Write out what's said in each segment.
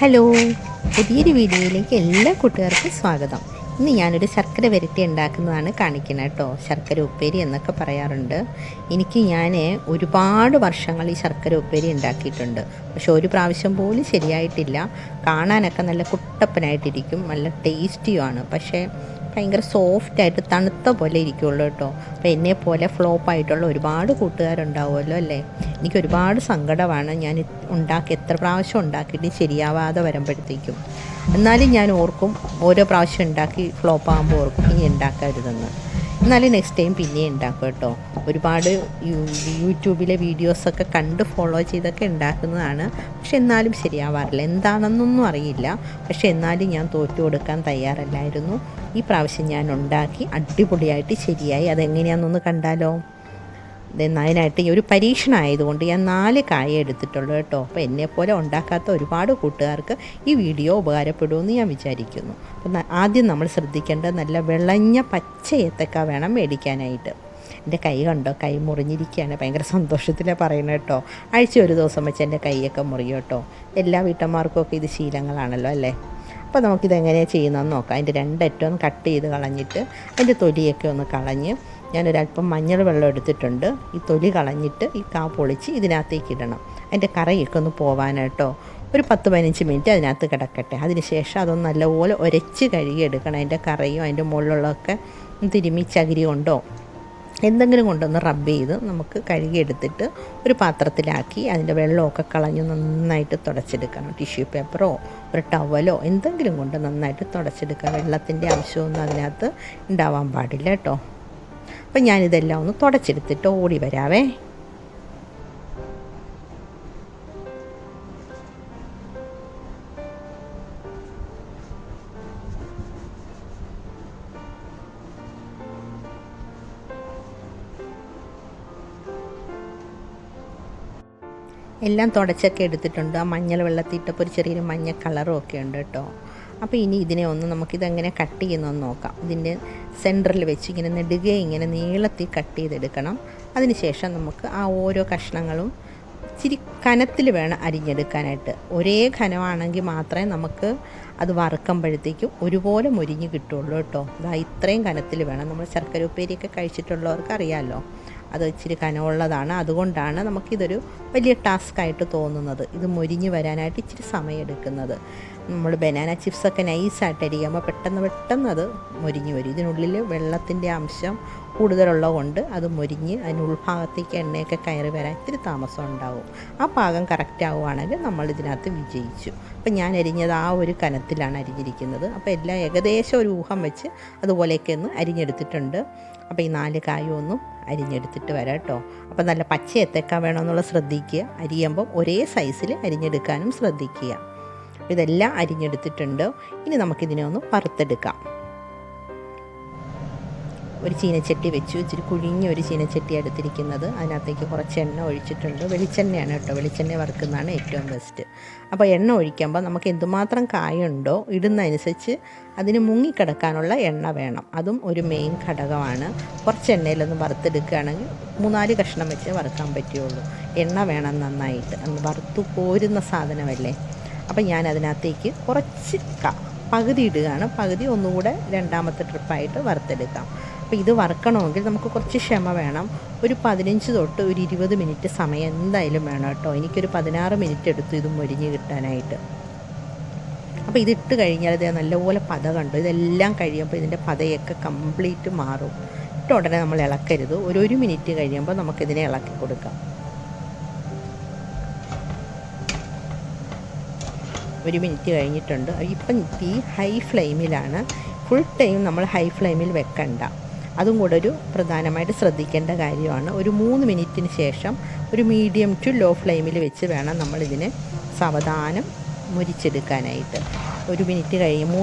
Hello, പുതിയൊരു വീഡിയോയിലേക്ക് എല്ലാ കൂട്ടുകാർക്കും സ്വാഗതം. ഇന്ന് ഞാനൊരു ശർക്കര വരട്ടി ഉണ്ടാക്കുന്നതാണ് കാണിക്കുന്നത് കേട്ടോ. ശർക്കര ഉപ്പേരി എന്നൊക്കെ പറയാറുണ്ട്. ഞാൻ ഒരുപാട് വർഷങ്ങൾ ഈ ശർക്കര ഉപ്പേരി ഉണ്ടാക്കിയിട്ടുണ്ട്. പക്ഷെ ഒരു പ്രാവശ്യം പോലും ശരിയായിട്ടില്ല. കാണാനൊക്കെ നല്ല കുട്ടപ്പനായിട്ടിരിക്കും, നല്ല ടേസ്റ്റിയുമാണ്. പക്ഷേ ഭയങ്കര സോഫ്റ്റായിട്ട് തണുത്ത പോലെ ഇരിക്കുള്ളൂ കേട്ടോ. അപ്പോൾ എന്നെപ്പോലെ ഫ്ലോപ്പായിട്ടുള്ള ഒരുപാട് കൂട്ടുകാരുണ്ടാവുമല്ലോ അല്ലേ. എനിക്ക് ഒരുപാട് സങ്കടമാണ് ഞാൻ എത്ര പ്രാവശ്യം ഉണ്ടാക്കിയിട്ട് ശരിയാവാതെ വരുമ്പോഴത്തേക്കും. എന്നാലും ഞാൻ ഓർക്കും, ഓരോ പ്രാവശ്യം ഉണ്ടാക്കി ഫ്ലോപ്പാകുമ്പോൾ ഓർക്കും ഇനി ഉണ്ടാക്കരുതെന്ന്. എന്നാലും നെക്സ്റ്റ് ടൈം പിന്നെ ഉണ്ടാക്കും കേട്ടോ. ഒരുപാട് യൂട്യൂബിലെ വീഡിയോസൊക്കെ കണ്ട് ഫോളോ ചെയ്തൊക്കെ ഉണ്ടാക്കുന്നതാണ്. പക്ഷെ എന്നാലും ശരിയാവാറില്ല, എന്താണെന്നൊന്നും അറിയില്ല. പക്ഷെ എന്നാലും ഞാൻ തോറ്റു കൊടുക്കാൻ തയ്യാറല്ലായിരുന്നു. ഈ പ്രാവശ്യം ഞാൻ ഉണ്ടാക്കി അടിപൊളിയായിട്ട് ശരിയായി. അതെങ്ങനെയാണെന്നൊന്ന് കണ്ടാലോ. അതിനായിട്ട് ഒരു പരീക്ഷണമായതുകൊണ്ട് ഞാൻ 4 കായ എടുത്തിട്ടുള്ളൂ കേട്ടോ. അപ്പോൾ എന്നെപ്പോലെ ഉണ്ടാക്കാത്ത ഒരുപാട് കൂട്ടുകാർക്ക് ഈ വീഡിയോ ഉപകാരപ്പെടുമെന്ന് ഞാൻ വിചാരിക്കുന്നു. അപ്പം ആദ്യം നമ്മൾ ശ്രദ്ധിക്കേണ്ടത് നല്ല വിളഞ്ഞ പച്ച ഏത്തക്ക വേണം മേടിക്കാനായിട്ട്. എൻ്റെ കൈ കണ്ടോ, കൈ മുറിഞ്ഞിരിക്കുകയാണ്. ഭയങ്കര സന്തോഷത്തിലാണ് പറയുന്നത് കേട്ടോ. ആഴ്ച ഒരു ദിവസം വെച്ച് എൻ്റെ കൈയൊക്കെ മുറിയും കേട്ടോ. എല്ലാ വീട്ടമ്മമാർക്കും ഇത് ശീലങ്ങളാണല്ലോ അല്ലേ. അപ്പോൾ നമുക്കിതെങ്ങനെയാണ് ചെയ്യുന്നതെന്ന് നോക്കാം. അതിൻ്റെ 2 അറ്റവും കട്ട് ചെയ്ത് കളഞ്ഞിട്ട് അതിൻ്റെ തൊലിയൊക്കെ ഒന്ന് കളഞ്ഞ് ഞാനൊരല്പം മഞ്ഞൾ വെള്ളം എടുത്തിട്ടുണ്ട്. ഈ തൊലി കളഞ്ഞിട്ട് ഈ കാ പൊളിച്ച് ഇതിനകത്തേക്ക് ഇടണം. അതിൻ്റെ കറയൊക്കെ ഒന്ന് പോവാനായിട്ടോ. ഒരു 10-15 മിനിറ്റ് അതിനകത്ത് കിടക്കട്ടെ. അതിനുശേഷം അതൊന്ന് നല്ലപോലെ ഉരച്ച് കഴുകിയെടുക്കണം. അതിൻ്റെ കറയും അതിൻ്റെ മുകളിലുള്ളതൊക്കെ തിരുമ്മി ചകിരി കൊണ്ടോ എന്തെങ്കിലും കൊണ്ടൊന്ന് റബ്ബ് ചെയ്ത് നമുക്ക് കഴുകിയെടുത്തിട്ട് ഒരു പാത്രത്തിലാക്കി അതിൻ്റെ വെള്ളമൊക്കെ കളഞ്ഞ് നന്നായിട്ട് തുടച്ചെടുക്കണം. ടിഷ്യൂ പേപ്പറോ ഒരു ടവലോ എന്തെങ്കിലും കൊണ്ട് നന്നായിട്ട് തുടച്ചെടുക്കുക. വെള്ളത്തിൻ്റെ അംശമൊന്നും അതിനകത്ത് ഉണ്ടാവാൻ പാടില്ല കേട്ടോ. അപ്പം ഞാനിതെല്ലാം ഒന്ന് തുടച്ചെടുത്തിട്ട് ഓടി വരാവേ. എല്ലാം തുടച്ചൊക്കെ എടുത്തിട്ടുണ്ട്. ആ മഞ്ഞൾ വെള്ളത്തിയിട്ടപ്പോൾ ഒരു ചെറിയൊരു മഞ്ഞ കളറും ഒക്കെ ഉണ്ട് കേട്ടോ. അപ്പോൾ ഇനി ഇതിനെ ഒന്ന് നമുക്കിതെങ്ങനെ കട്ട് ചെയ്യുന്നതെന്ന് നോക്കാം. ഇതിൻ്റെ സെൻറ്ററിൽ വെച്ച് ഇങ്ങനെ നെടുകെ ഇങ്ങനെ നീളത്തിൽ കട്ട് ചെയ്തെടുക്കണം. അതിനുശേഷം നമുക്ക് ആ ഓരോ കഷ്ണങ്ങളും ഇച്ചിരി കനത്തിൽ വേണം അരിഞ്ഞെടുക്കാനായിട്ട്. ഒരേ ഘനമാണെങ്കിൽ മാത്രമേ നമുക്ക് അത് വറുക്കുമ്പോഴത്തേക്കും ഒരുപോലെ മൊരിഞ്ഞ് കിട്ടുള്ളൂ കേട്ടോ. ഇത്രയും കനത്തിൽ വേണം. നമ്മൾ ശർക്കര ഉപ്പേരിയൊക്കെ കഴിച്ചിട്ടുള്ളവർക്ക് അറിയാമല്ലോ, അത് ഇച്ചിരി കനമുള്ളതാണ്. അതുകൊണ്ടാണ് നമുക്കിതൊരു വലിയ ടാസ്ക്കായിട്ട് തോന്നുന്നത്. ഇത് മൊരിഞ്ഞ് വരാനായിട്ട് ഇച്ചിരി സമയം എടുക്കുന്നത്. നമ്മൾ ബനാന ചിപ്സൊക്കെ നൈസായിട്ട് അരിയുമ്പോൾ പെട്ടെന്ന് അത് മൊരിഞ്ഞ് വരും. ഇതിനുള്ളിൽ വെള്ളത്തിൻ്റെ അംശം കൂടുതലുള്ളത് കൊണ്ട് അത് മൊരിഞ്ഞ് അതിന് ഉൾഭാഗത്തേക്ക് എണ്ണയൊക്കെ കയറി വരാൻ ഇത്തിരി താമസം ഉണ്ടാവും. ആ പാകം കറക്റ്റ് ആവുകയാണെങ്കിൽ നമ്മളിതിനകത്ത് വിജയിച്ചു. അപ്പം ഞാൻ അരിഞ്ഞത് ആ ഒരു കനത്തിലാണ് അരിഞ്ഞിരിക്കുന്നത്. അപ്പോൾ എല്ലാം ഏകദേശം ഒരു ഊഹം വെച്ച് അതുപോലെയൊക്കെ ഒന്ന് അരിഞ്ഞെടുത്തിട്ടുണ്ട്. അപ്പോൾ ഈ 4 കായൊന്നും അരിഞ്ഞെടുത്തിട്ട് വരാം കേട്ടോ. അപ്പോൾ നല്ല പച്ച ഏത്തക്ക വേണമെന്നുള്ള ശ്രദ്ധിക്കുക. അരിയുമ്പം ഒരേ സൈസിൽ അരിഞ്ഞെടുക്കാനും ശ്രദ്ധിക്കുക. ഇതെല്ലാം അരിഞ്ഞെടുത്തിട്ടുണ്ട്. ഇനി നമുക്കിതിനെ ഒന്ന് വറുത്തെടുക്കാം. ഒരു ചീനച്ചട്ടി വെച്ചു. ഇച്ചിരി കുഴിഞ്ഞൊരു ചീനച്ചട്ടി എടുത്തിരിക്കുന്നത്. അതിനകത്തേക്ക് കുറച്ച് എണ്ണ ഒഴിച്ചിട്ടുണ്ട്. വെളിച്ചെണ്ണയാണ് കേട്ടോ. വെളിച്ചെണ്ണ വറുക്കുന്നതാണ് ഏറ്റവും ബെസ്റ്റ്. അപ്പോൾ എണ്ണ ഒഴിക്കുമ്പോൾ നമുക്ക് എന്തുമാത്രം കായുണ്ടോ ഇടുന്നതനുസരിച്ച് അതിന് മുങ്ങിക്കിടക്കാനുള്ള എണ്ണ വേണം. അതും ഒരു മെയിൻ ഘടകമാണ്. കുറച്ച് എണ്ണയിലൊന്ന് വറുത്തെടുക്കുകയാണെങ്കിൽ 3-4 കഷ്ണം വെച്ച് വറുക്കാൻ പറ്റുള്ളൂ. എണ്ണ വേണം നന്നായിട്ട്. അന്ന് വറുത്തു പോരുന്ന സാധനമല്ലേ. അപ്പം ഞാൻ അതിനകത്തേക്ക് കുറച്ച് പകുതി ഇടുകയാണ്. പകുതി ഒന്നുകൂടെ 2ാമത്തെ ട്രിപ്പായിട്ട് വറുത്തെടുക്കാം. അപ്പോൾ ഇത് വറുക്കണമെങ്കിൽ നമുക്ക് കുറച്ച് ക്ഷമ വേണം. ഒരു 15 തൊട്ട് ഒരു 20 മിനിറ്റ് സമയം എന്തായാലും വേണം കേട്ടോ. എനിക്കൊരു 16 മിനിറ്റ് എടുത്തു ഇത് മൊരിഞ്ഞ് കിട്ടാനായിട്ട്. അപ്പോൾ ഇതിട്ട് കഴിഞ്ഞാൽ ഇത് നല്ലപോലെ പത കണ്ടു. ഇതെല്ലാം കഴിയുമ്പോൾ ഇതിൻ്റെ പതയൊക്കെ കംപ്ലീറ്റ് മാറും. ഇട്ട ഉടനെ നമ്മൾ ഇളക്കരുത്. ഒരു മിനിറ്റ് കഴിയുമ്പോൾ നമുക്കിതിനെ ഇളക്കി കൊടുക്കാം. 1 മിനിറ്റ് കഴിഞ്ഞിട്ടുണ്ട്. ഇപ്പം ഈ ഹൈ ഫ്ലെയിമിലാണ്. ഫുൾ ടൈം നമ്മൾ ഹൈ ഫ്ലെയിമിൽ വെക്കണ്ട. അതും കൂടെ ഒരു പ്രധാനമായിട്ട് ശ്രദ്ധിക്കേണ്ട കാര്യമാണ്. ഒരു 3 മിനിറ്റിന് ശേഷം ഒരു മീഡിയം ടു ലോ ഫ്ലെയിമിൽ വെച്ച് വേണം നമ്മളിതിനെ സാവധാനം മുരിച്ചെടുക്കാനായിട്ട്. 3 മിനിറ്റ്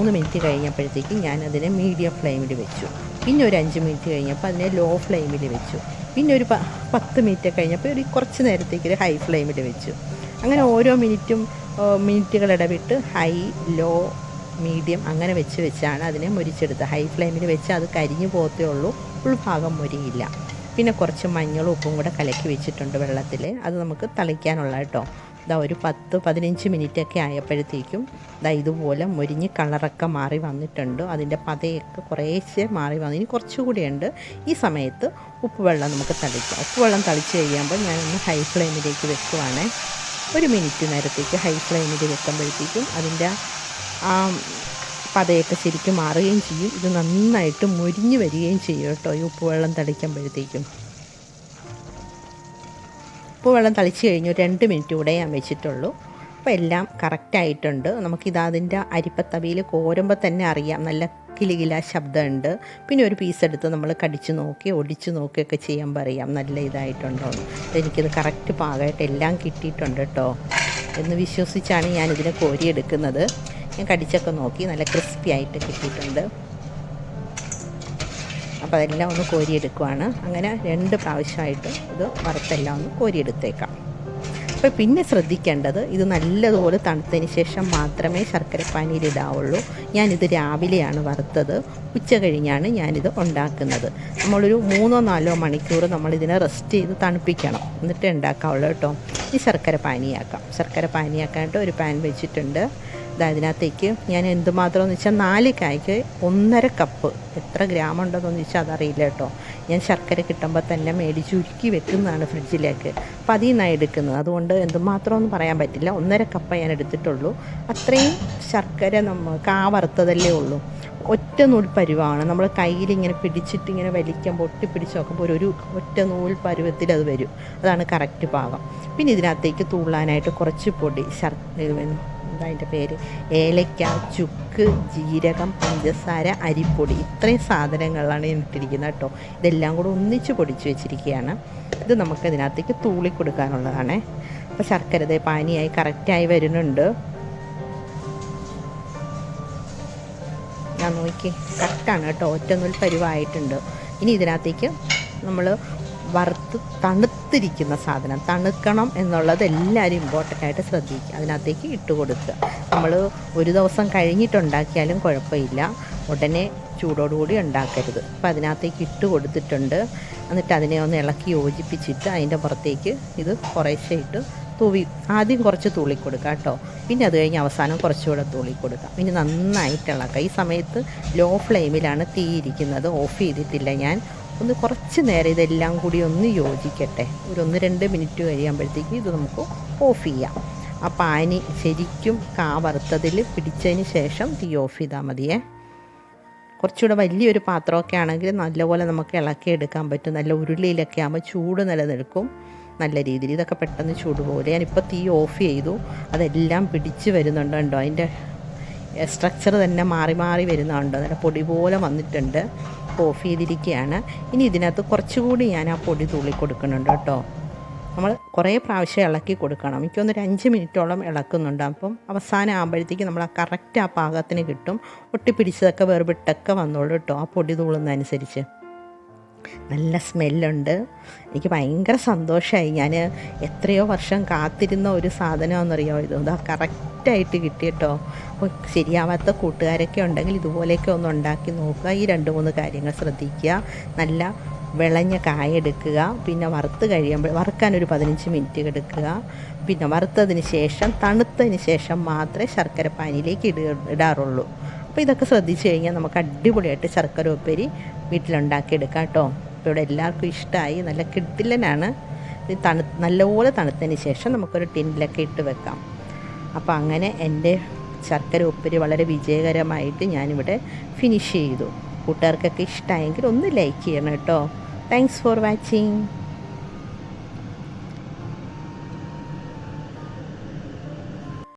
കഴിഞ്ഞപ്പോഴത്തേക്കും ഞാനതിനെ മീഡിയം ഫ്ലെയിമിൽ വെച്ചു. പിന്നെ ഒരു 5 മിനിറ്റ് കഴിഞ്ഞപ്പോൾ അതിനെ ലോ ഫ്ലെയിമിൽ വെച്ചു. പിന്നെ ഒരു 10 മിനിറ്റ് കഴിഞ്ഞപ്പോൾ ഒരു കുറച്ച് നേരത്തേക്ക് ഒരു ഹൈ ഫ്ലെയിമിൽ വെച്ചു. അങ്ങനെ ഓരോ മിനിറ്റുകൾ ഇടവിട്ട് ഹൈ, ലോ, മീഡിയം അങ്ങനെ വെച്ചാണ് അതിനെ മുരിച്ചെടുത്തത്. ഹൈ ഫ്ലെയിമിൽ വെച്ച് അത് കരിഞ്ഞു പോകത്തേ ഉള്ളൂ, ഉൾഭാഗം മുരിയില്ല. പിന്നെ കുറച്ച് മഞ്ഞളും ഉപ്പും കൂടെ കലക്കി വെച്ചിട്ടുണ്ട് വെള്ളത്തിൽ. അത് നമുക്ക് തളിക്കാനുള്ള കേട്ടോ. ഒരു 10-15 മിനിറ്റൊക്കെ ആയപ്പോഴത്തേക്കും ഇതുപോലെ മൊരിഞ്ഞ് കളറൊക്കെ മാറി വന്നിട്ടുണ്ട്. അതിൻ്റെ പതയൊക്കെ കുറേശ്ശെ മാറി വന്നു. ഇനി കുറച്ചുകൂടിയുണ്ട്. ഈ സമയത്ത് ഉപ്പുവെള്ളം നമുക്ക് തളിക്കാം. ഉപ്പുവെള്ളം തളിച്ച് കഴിയുമ്പോൾ ഞാനൊന്ന് ഹൈ ഫ്ലെയിമിലേക്ക് വെക്കുവാണ്. 1 മിനിറ്റ് നേരത്തേക്ക് ഹൈ ഫ്ലെയിമിൽ വെക്കുമ്പോഴത്തേക്കും അതിൻ്റെ ആ പതയൊക്കെ ശരിക്കും മാറുകയും ചെയ്യും. ഇത് നന്നായിട്ട് മൊരിഞ്ഞ് വരികയും ചെയ്യും കേട്ടോ ഈ ഉപ്പുവെള്ളം തളിക്കുമ്പോഴത്തേക്കും. ഉപ്പുവെള്ളം തളിച്ച് കഴിഞ്ഞ് 2 മിനിറ്റ് കൂടെ ഞാൻ വെച്ചിട്ടുള്ളൂ. അപ്പോൾ എല്ലാം കറക്റ്റായിട്ടുണ്ട്. അതിൻ്റെ അരിപ്പത്തവിയിൽ കോരുമ്പോൾ തന്നെ അറിയാം, നല്ല കിലുകില ശബ്ദമുണ്ട്. പിന്നെ ഒരു പീസ് എടുത്ത് നമ്മൾ കടിച്ച് നോക്കി ഒടിച്ച് നോക്കിയൊക്കെ ചെയ്യുമ്പോൾ അറിയാം നല്ല ഇതായിട്ടുണ്ടോ. എനിക്കിത് കറക്റ്റ് പാകമായിട്ട് എല്ലാം കിട്ടിയിട്ടുണ്ട് കേട്ടോ എന്ന് വിശ്വസിച്ചാണ് ഞാനിതിനെ കോരിയെടുക്കുന്നത്. ഞാൻ കടിച്ചൊക്കെ നോക്കി, നല്ല ക്രിസ്പി ആയിട്ട് കിട്ടിയിട്ടുണ്ട്. അപ്പോൾ അതെല്ലാം ഒന്ന് കോരിയെടുക്കുവാണ്. അങ്ങനെ 2 പ്രാവശ്യമായിട്ട് ഇത് വറുത്തെല്ലാം ഒന്ന് കോരിയെടുത്തേക്കാം. അപ്പോൾ പിന്നെ ശ്രദ്ധിക്കേണ്ടത്, ഇത് നല്ലതുപോലെ തണുത്തതിന് ശേഷം മാത്രമേ ശർക്കരപ്പാനിയിലിടാവുള്ളൂ. ഞാനിത് രാവിലെയാണ് വറുത്തത്. ഉച്ച കഴിഞ്ഞാണ് ഞാനിത് ഉണ്ടാക്കുന്നത്. നമ്മളൊരു 3-4 മണിക്കൂർ നമ്മളിതിനെ റെസ്റ്റ് ചെയ്ത് തണുപ്പിക്കണം, എന്നിട്ട് ഉണ്ടാക്കാവുള്ളൂ കേട്ടോ. ഈ ശർക്കര പാനിയാക്കാനായിട്ട് ഒരു പാൻ വെച്ചിട്ടുണ്ട്. അതിനകത്തേക്ക് ഞാൻ എന്തുമാത്രം എന്ന് വെച്ചാൽ 4 കായ്ക്ക് 1.5 കപ്പ്. എത്ര ഗ്രാം ഉണ്ടെന്ന് വെച്ചാൽ അതറിയില്ല കേട്ടോ. ഞാൻ ശർക്കര കിട്ടുമ്പോൾ തന്നെ മേടിച്ച് ഉരുക്കി വെക്കുന്നതാണ് ഫ്രിഡ്ജിലേക്ക്. അപ്പോൾ അതിൽ നിന്നാണ് എടുക്കുന്നത്. അതുകൊണ്ട് എന്തുമാത്രമൊന്നും പറയാൻ പറ്റില്ല. 1.5 കപ്പ് ഞാൻ എടുത്തിട്ടുള്ളൂ. അത്രയും ശർക്കര കാ വറുത്തതല്ലേ ഉള്ളൂ. ഒറ്റ നൂൽ പരുവമാണ്. നമ്മൾ കയ്യിലിങ്ങനെ പിടിച്ചിട്ട് ഇങ്ങനെ വലിക്കുമ്പോൾ ഒട്ടിപ്പിടിച്ച് നോക്കുമ്പോൾ ഒരു ഒറ്റ നൂൽ പരുവത്തിൽ അത് വരും. അതാണ് കറക്റ്റ് പാകം. പിന്നെ ഇതിനകത്തേക്ക് തൂളാനായിട്ട് കുറച്ച് പൊടി, അതിൻ്റെ പേര് ഏലക്ക, ചുക്ക്, ജീരകം, പഞ്ചസാര, അരിപ്പൊടി, ഇത്രയും സാധനങ്ങളാണ് ഞാൻ ഇട്ടിരിക്കുന്നത് കേട്ടോ. ഇതെല്ലാം കൂടെ ഒന്നിച്ച് പൊടിച്ച് വെച്ചിരിക്കുകയാണ്. ഇത് നമുക്കതിനകത്തേക്ക് തൂളി കൊടുക്കാനുള്ളതാണ്. അപ്പോൾ ശർക്കര പാനിയായി കറക്റ്റായി വരുന്നുണ്ട്. ഞാൻ നോക്കി, കറക്റ്റാണ് കേട്ടോ. ഒറ്റനൂൽ പരുവായിട്ടുണ്ട്. ഇനി ഇതിനകത്തേക്ക് നമ്മൾ വറുത്ത് തണുത്തിരിക്കുന്ന സാധനം, തണുക്കണം എന്നുള്ളത് എല്ലാവരും ഇമ്പോർട്ടൻ്റ് ആയിട്ട് ശ്രദ്ധിക്കുക. അതിനകത്തേക്ക് ഇട്ട് കൊടുക്കുക. നമ്മൾ ഒരു ദിവസം കഴിഞ്ഞിട്ടുണ്ടാക്കിയാലും കുഴപ്പമില്ല, ഉടനെ ചൂടോടുകൂടി ഉണ്ടാക്കരുത്. അപ്പോൾ അതിനകത്തേക്ക് ഇട്ട് കൊടുത്തിട്ടുണ്ട്. എന്നിട്ട് അതിനെ ഒന്ന് ഇളക്കി യോജിപ്പിച്ചിട്ട് അതിൻ്റെ പുറത്തേക്ക് ഇത് കുറേശ്ശെ ഇട്ട് ആദ്യം കുറച്ച് തൂളി കൊടുക്കുക കേട്ടോ. പിന്നെ അത് കഴിഞ്ഞ് അവസാനം കുറച്ചുകൂടെ തൂളി കൊടുക്കുക. പിന്നെ നന്നായിട്ട് ഇളക്കുക. ഈ സമയത്ത് ലോ ഫ്ലെയിമിലാണ് തീ ഇരിക്കുന്നത്, ഓഫ് ചെയ്തിട്ടില്ല ഞാൻ. കുറച്ച് നേരം ഇതെല്ലാം കൂടി ഒന്ന് യോജിക്കട്ടെ. ഒരു 1-2 മിനിറ്റ് കഴിയുമ്പോഴത്തേക്ക് ഇത് നമുക്ക് ഓഫ് ചെയ്യാം. ആ പാനി ശരിക്കും കാ വറുത്തതിൽ പിടിച്ചതിന് ശേഷം തീ ഓഫ് ചെയ്താൽ മതിയേ. കുറച്ചുകൂടെ വലിയൊരു പാത്രമൊക്കെ ആണെങ്കിൽ നല്ലപോലെ നമുക്ക് ഇളക്കിയെടുക്കാൻ പറ്റും. നല്ല ഉരുളിയിലൊക്കെ ആകുമ്പോൾ ചൂട് നിലനിൽക്കും നല്ല രീതിയിൽ. ഇതൊക്കെ പെട്ടെന്ന് ചൂട് പോലെ. ഞാനിപ്പോൾ തീ ഓഫ് ചെയ്തു. അതെല്ലാം പിടിച്ച് വരുന്നുണ്ട് കേട്ടോ. അതിൻ്റെ സ്ട്രക്ചർ തന്നെ മാറി മാറി വരുന്നുണ്ടോ. നല്ല പൊടി പോലെ വന്നിട്ടുണ്ട്. ഓഫ് ചെയ്തിരിക്കുകയാണ്. ഇനി ഇതിനകത്ത് കുറച്ചുകൂടി ഞാൻ ആ പൊടി തൂളി കൊടുക്കുന്നുണ്ട് കേട്ടോ. നമ്മൾ കുറേ പ്രാവശ്യം ഇളക്കി കൊടുക്കണം. എനിക്കൊന്നൊരു 5 മിനിറ്റോളം ഇളക്കുന്നുണ്ട്. അപ്പം അവസാനം ആകുമ്പോഴത്തേക്ക് നമ്മൾ ആ കറക്റ്റ് ആ പാകത്തിന് കിട്ടും. ഒട്ടിപ്പിടിച്ചതൊക്കെ വേർവിട്ടൊക്കെ വന്നോളൂ കേട്ടോ, ആ പൊടി തൂളുന്നതനുസരിച്ച്. നല്ല സ്മെല്ലുണ്ട്. എനിക്ക് ഭയങ്കര സന്തോഷമായി. ഞാൻ എത്രയോ വർഷം കാത്തിരുന്ന ഒരു സാധനമാണെന്നറിയാമോ ഇത്. ഇതാ കറക്റ്റായിട്ട് കിട്ടിയിട്ടോ. അപ്പോൾ ശരിയാവാത്ത കൂട്ടുകാരൊക്കെ ഉണ്ടെങ്കിൽ ഇതുപോലെയൊക്കെ ഒന്ന് ഉണ്ടാക്കി നോക്കുക. ഈ 2-3 കാര്യങ്ങൾ ശ്രദ്ധിക്കുക. നല്ല വിളഞ്ഞ കായ എടുക്കുക. പിന്നെ വറുക്കാനൊരു 15 മിനിറ്റ് എടുക്കുക. പിന്നെ വറുത്തതിന് ശേഷം തണുത്തതിന് ശേഷം മാത്രമേ ശർക്കര പാനിയിലേക്ക് ഇടാറുള്ളൂ. അപ്പോൾ ഇതൊക്കെ ശ്രദ്ധിച്ച് കഴിഞ്ഞാൽ നമുക്ക് അടിപൊളിയായിട്ട് ശർക്കര ഉപ്പേരി വീട്ടിലുണ്ടാക്കിയെടുക്കാം കേട്ടോ. ഇപ്പോൾ ഇവിടെ എല്ലാവർക്കും ഇഷ്ടമായി. നല്ല കിടിലനാണ്. ഇത് നല്ലപോലെ തണുത്തതിന് ശേഷം നമുക്കൊരു ടിന്നിലൊക്കെ ഇട്ട് വെക്കാം. അപ്പോൾ അങ്ങനെ എൻ്റെ ശർക്കര ഉപ്പേരി വളരെ വിജയകരമായിട്ട് ഞാനിവിടെ ഫിനിഷ് ചെയ്തു. കൂട്ടുകാർക്കൊക്കെ ഇഷ്ടമായെങ്കിൽ ഒന്ന് ലൈക്ക് ചെയ്യണം കേട്ടോ. Thanks for watching.